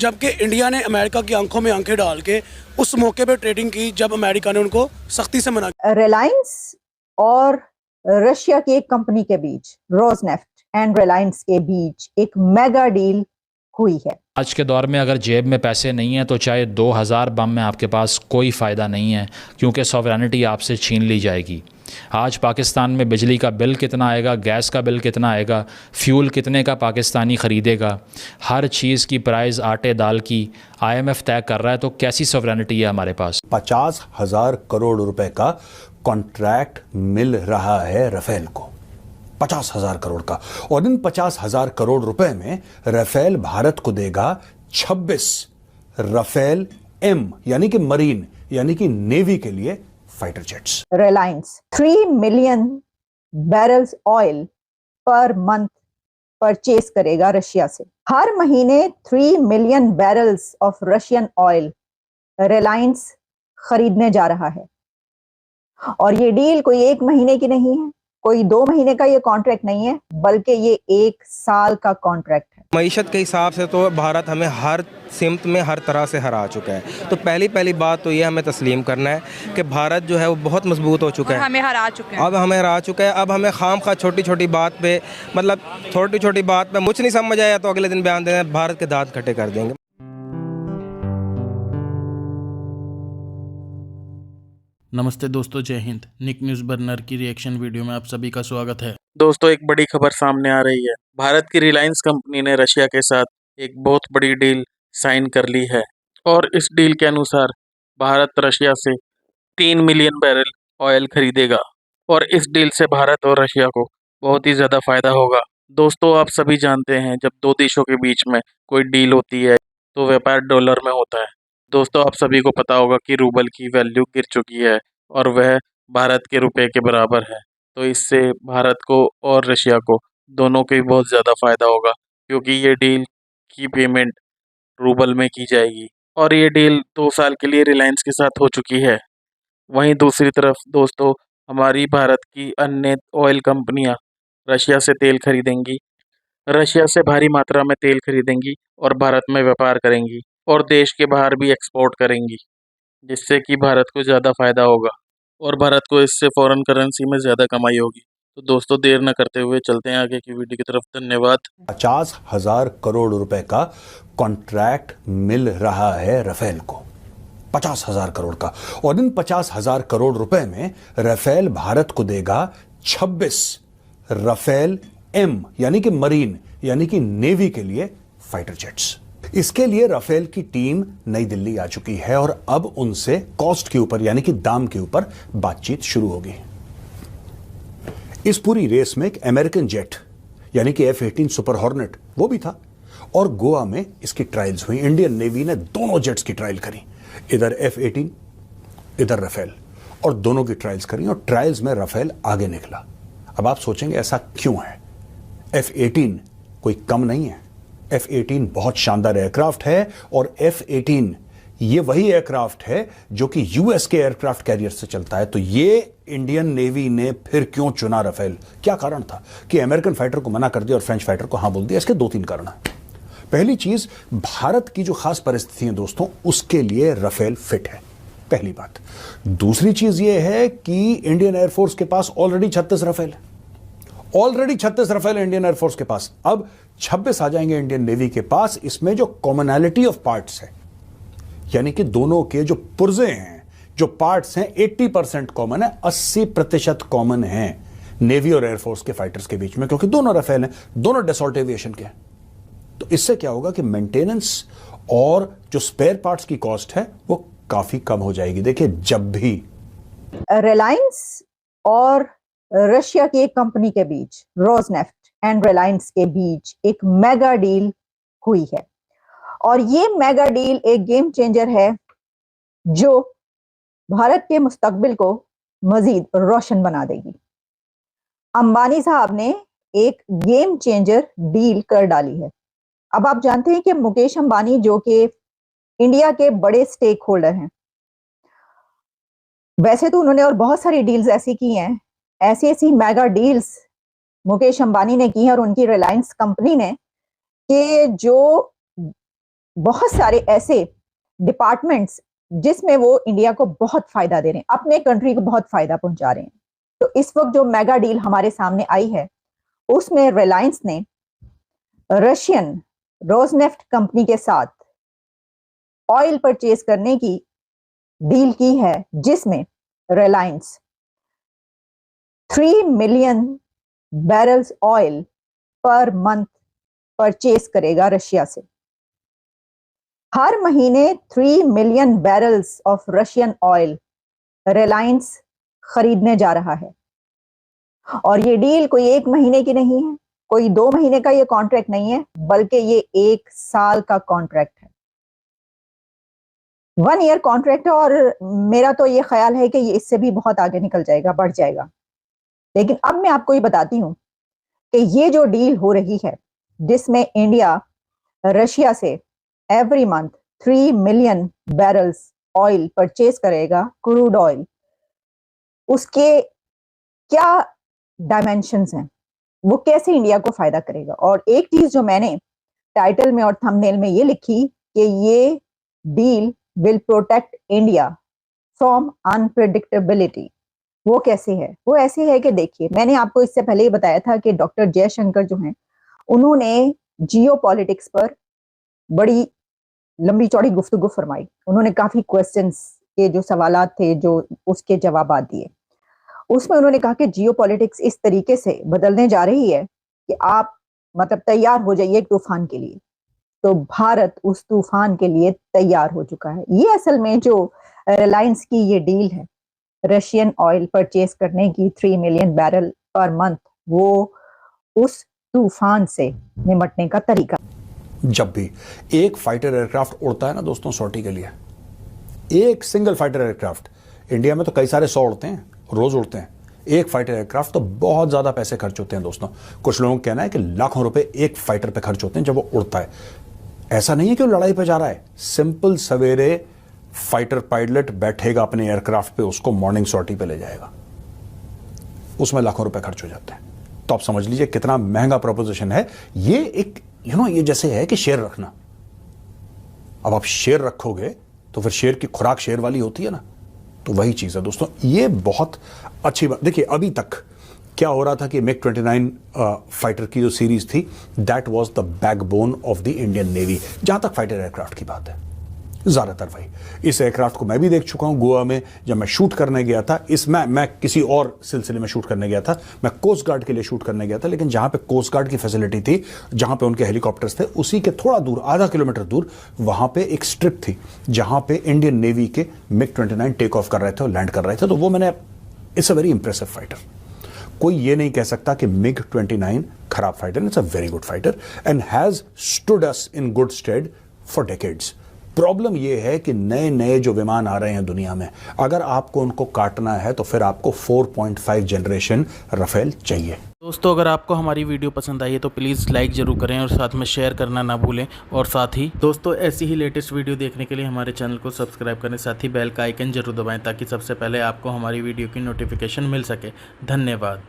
जबकि इंडिया ने अमेरिका की आंखों में आंखें डाल के उस मौके पर ट्रेडिंग की जब अमेरिका ने उनको सख्ती से मना किया। रिलायंस और रशिया की एक कंपनी के बीच, रोजनेफ्ट एंड रिलायंस के बीच एक मेगा डील हुई है। आज के दौर में अगर जेब में पैसे नहीं हैं तो चाहे 2000 बम में आपके पास कोई फ़ायदा नहीं है, क्योंकि सॉवरेनिटी आपसे छीन ली जाएगी। आज पाकिस्तान में बिजली का बिल कितना आएगा, गैस का बिल कितना आएगा, फ्यूल कितने का पाकिस्तानी ख़रीदेगा, हर चीज़ की प्राइस आटे दाल की IMF तय कर रहा है। तो कैसी सॉवरेनिटी है हमारे पास? 50,000 करोड़ रुपए का कॉन्ट्रैक्ट मिल रहा है राफेल को, 50,000 करोड़ का। और इन 50,000 करोड़ रुपए में राफेल भारत को देगा 26 राफेल M यानी कि मरीन यानी कि नेवी के लिए fighter jets. Reliance 3 million barrels oil per month purchase करेगा रशिया से। हर महीने 3 million barrels of Russian oil Reliance खरीदने जा रहा है। और ये डील कोई 1 महीने की नहीं है, कोई 2 महीने का ये कॉन्ट्रैक्ट नहीं है, बल्कि ये 1 साल का कॉन्ट्रैक्ट है। मईशत के हिसाब से तो भारत हमें हर सिमत में हर तरह से हरा चुका है। तो पहली बात तो ये हमें तस्लीम करना है कि भारत जो है वो बहुत मजबूत हो चुका है, हमें हरा चुका है। अब हमें हरा चुका है। अब हमें खाम खा छोटी छोटी बात पे, मतलब छोटी छोटी बात पे मुझे नहीं समझ आया तो अगले दिन बयान देना, भारत के दांत खट्टे कर देंगे। नमस्ते दोस्तों, जय हिंद। निक न्यूज़ बर्नर की रिएक्शन वीडियो में आप सभी का स्वागत है। दोस्तों, एक बड़ी खबर सामने आ रही है। भारत की रिलायंस कंपनी ने रशिया के साथ एक बहुत बड़ी डील साइन कर ली है और इस डील के अनुसार भारत रशिया से 3 मिलियन बैरल ऑयल खरीदेगा और इस डील से भारत और रशिया को बहुत ही ज़्यादा फायदा होगा। दोस्तों, आप सभी जानते हैं जब दो देशों के बीच में कोई डील होती है तो व्यापार डॉलर में होता है। दोस्तों, आप सभी को पता होगा कि रूबल की वैल्यू गिर चुकी है और वह भारत के रुपए के बराबर है। तो इससे भारत को और रशिया को दोनों को ही बहुत ज़्यादा फ़ायदा होगा, क्योंकि ये डील की पेमेंट रूबल में की जाएगी और ये डील 2 साल के लिए रिलायंस के साथ हो चुकी है। वहीं दूसरी तरफ दोस्तों, हमारी भारत की अन्य ऑयल कंपनियां रशिया से तेल खरीदेंगी, रशिया से भारी मात्रा में तेल खरीदेंगी और भारत में व्यापार करेंगी और देश के बाहर भी एक्सपोर्ट करेंगी, जिससे कि भारत को ज़्यादा फ़ायदा होगा और भारत को इससे फॉरेन करेंसी में ज़्यादा कमाई होगी। तो दोस्तों, देर न करते हुए चलते हैं आगे की वीडियो की तरफ। धन्यवाद। 50,000 करोड़ रुपए का कॉन्ट्रैक्ट मिल रहा है राफेल को, 50,000 करोड़ का। और इन 50,000 करोड़ रुपए में राफेल भारत को देगा 26 राफेल M यानी कि मरीन यानी कि नेवी के लिए फाइटर जेट्स। इसके लिए राफेल की टीम नई दिल्ली आ चुकी है और अब उनसे कॉस्ट के ऊपर यानी कि दाम के ऊपर बातचीत शुरू होगी। इस पूरी रेस में एक अमेरिकन जेट यानी कि F-18 सुपर हॉर्नेट वो भी था और गोवा में इसकी ट्रायल्स हुई। इंडियन नेवी ने दोनों जेट्स की ट्रायल करी, इधर F-18 इधर राफेल, और दोनों की ट्रायल्स करी और ट्रायल्स में राफेल आगे निकला। अब आप सोचेंगे ऐसा क्यों है? F-18 कोई कम नहीं है, F-18 बहुत शानदार एयरक्राफ्ट है और F-18 ये वही एयरक्राफ्ट है जो कि यूएस के एयरक्राफ्ट कैरियर से चलता है। तो ये इंडियन नेवी ने फिर क्यों चुना राफेल? क्या कारण था कि अमेरिकन फाइटर को मना कर दिया और फ्रेंच फाइटर को हां बोल दिया? इसके 2-3 कारण हैं। पहली चीज, भारत की जो खास परिस्थिति है दोस्तों, उसके लिए राफेल फिट है, पहली बात। दूसरी चीज ये है कि इंडियन एयरफोर्स के पास ऑलरेडी 36 राफेल है, ऑलरेडी 36 राफेल इंडियन एयरफोर्स के पास, अब 26 आ जाएंगे इंडियन नेवी के पास। इसमें जो कॉमनैलिटी ऑफ पार्ट्स है, यानी कि दोनों के जो पुर्जे हैं, जो पार्ट्स हैं, 80% कॉमन है, 80% कॉमन है नेवी और एयरफोर्स के फाइटर्स के बीच में, क्योंकि दोनों राफेल हैं, दोनों डसॉल्ट एविएशन के हैं। तो इससे क्या होगा कि मेंटेनेंस और जो स्पेयर पार्ट्स की कॉस्ट है वो काफी कम हो जाएगी। देखिए, जब भी रिलायंस और रशिया की एक कंपनी के बीच, रोजनेफ्ट एंड रिलायंस के बीच एक मेगा डील हुई है और ये मेगा डील एक गेम चेंजर है जो भारत के मुस्तकबिल को मजीद रोशन बना देगी। अंबानी साहब ने एक गेम चेंजर डील कर डाली है। अब आप जानते हैं कि मुकेश अंबानी, जो कि इंडिया के बड़े स्टेक होल्डर हैं, वैसे तो उन्होंने और बहुत सारी डील्स ऐसी की हैं, ऐसी ऐसी मेगा डील्स मुकेश अंबानी ने की हैं और उनकी रिलायंस कंपनी ने, कि जो बहुत सारे ऐसे डिपार्टमेंट्स जिसमें वो इंडिया को बहुत फायदा दे रहे हैं, अपने कंट्री को बहुत फायदा पहुंचा रहे हैं। तो इस वक्त जो मेगा डील हमारे सामने आई है उसमें रिलायंस ने रशियन रोजनेफ्ट कंपनी के साथ ऑयल परचेज करने की डील की है, जिसमें Reliance 3 million barrels oil per month purchase करेगा रशिया से। हर महीने 3 million barrels of Russian oil Reliance खरीदने जा रहा है। और ये डील कोई 1 महीने की नहीं है, कोई 2 महीने का ये कॉन्ट्रैक्ट नहीं है, बल्कि ये 1 साल का कॉन्ट्रैक्ट है, 1 ईयर कॉन्ट्रैक्ट है। और मेरा तो ये ख्याल है कि ये इससे भी बहुत आगे निकल जाएगा, बढ़ जाएगा। लेकिन अब मैं आपको ये बताती हूं कि ये जो डील हो रही है जिसमें इंडिया रशिया से every month 3 million barrels oil purchase करेगा, क्रूड ऑयल, उसके क्या डायमेंशंस हैं, वो कैसे इंडिया को फायदा करेगा। और एक चीज जो मैंने टाइटल में और थंबनेल में ये लिखी कि ये deal will protect India from unpredictability, वो कैसे है? वो ऐसे है कि देखिए, मैंने आपको इससे पहले ही बताया था कि डॉक्टर जयशंकर जो हैं उन्होंने जियो पॉलिटिक्स पर बड़ी लंबी चौड़ी गुफ्तगू फरमाई। उन्होंने काफी क्वेश्चंस के जो सवालात थे जो उसके जवाब दिए। उसमें उन्होंने कहा कि जियो पॉलिटिक्स इस तरीके से बदलने जा रही है कि आप मतलब तैयार हो जाइए एक तूफान के लिए। तो भारत उस तूफान के लिए तैयार हो चुका है। ये असल में जो रिलायंस की ये डील है रशियन ऑयल परचेज करने की 3 मिलियन बैरल पर मंथ, वो उस तूफान से निपटने का तरीका। जब भी एक फाइटर एयरक्राफ्ट उड़ता है ना दोस्तों सॉर्टी के लिए, एक सिंगल फाइटर एयरक्राफ्ट, इंडिया में तो कई सारे 100 उड़ते हैं, रोज उड़ते हैं, एक फाइटर एयरक्राफ्ट तो बहुत ज्यादा पैसे खर्च होते हैं दोस्तों। कुछ लोगों का कहना है कि लाखों रुपए एक फाइटर पे खर्च होते हैं जब वो उड़ता है। ऐसा नहीं है कि वो लड़ाई पे जा रहा है, सिंपल सवेरे फाइटर पायलट बैठेगा अपने एयरक्राफ्ट पे, उसको मॉर्निंग सॉर्टी पे ले जाएगा, उसमें लाखों रुपए खर्च हो जाते हैं। तो आप समझ लीजिए कितना महंगा प्रोपोजिशन है ये। एक ये जैसे है कि शेर रखना। अब आप शेर रखोगे तो फिर शेर की खुराक शेर वाली होती है ना, तो वही चीज है दोस्तों। ये बहुत अच्छी बात। देखिए अभी तक क्या हो रहा था कि मिग 29 फाइटर की जो सीरीज थी, that was the backbone of the Indian navy, जहां तक फाइटर एयरक्राफ्ट की बात है, ज्यादातर वही। इस एयरक्राफ्ट को मैं भी देख चुका हूं गोवा में, जब मैं शूट करने गया था। मैं किसी और सिलसिले में शूट करने गया था, मैं कोस्ट गार्ड के लिए शूट करने गया था, लेकिन जहां पे कोस्ट गार्ड की फैसिलिटी थी, जहां पे उनके हेलीकॉप्टर्स थे, उसी के थोड़ा दूर, आधा किलोमीटर दूर, वहां पे एक स्ट्रिप थी जहां पे इंडियन नेवी के मिग 29 टेक ऑफ कर रहे थे और लैंड कर रहे थे। तो वो मैंने, it's a very impressive fighter. कोई ये नहीं कह सकता कि मिग 29 खराब fighter, it's a very good fighter and has stood us in good state for decades. Problem यह है कि नए नए जो विमान आ रहे हैं दुनिया में, अगर आपको उनको काटना है तो फिर आपको 4.5 जनरेशन राफेल चाहिए। दोस्तों अगर आपको हमारी वीडियो पसंद आई है तो प्लीज़ लाइक ज़रूर करें और साथ में शेयर करना ना भूलें। और साथ ही दोस्तों ऐसी ही लेटेस्ट वीडियो देखने के लिए हमारे चैनल को सब्सक्राइब करें, साथ ही बेल का आइकन जरूर दबाएं ताकि सबसे पहले आपको हमारी वीडियो की नोटिफिकेशन मिल सके। धन्यवाद।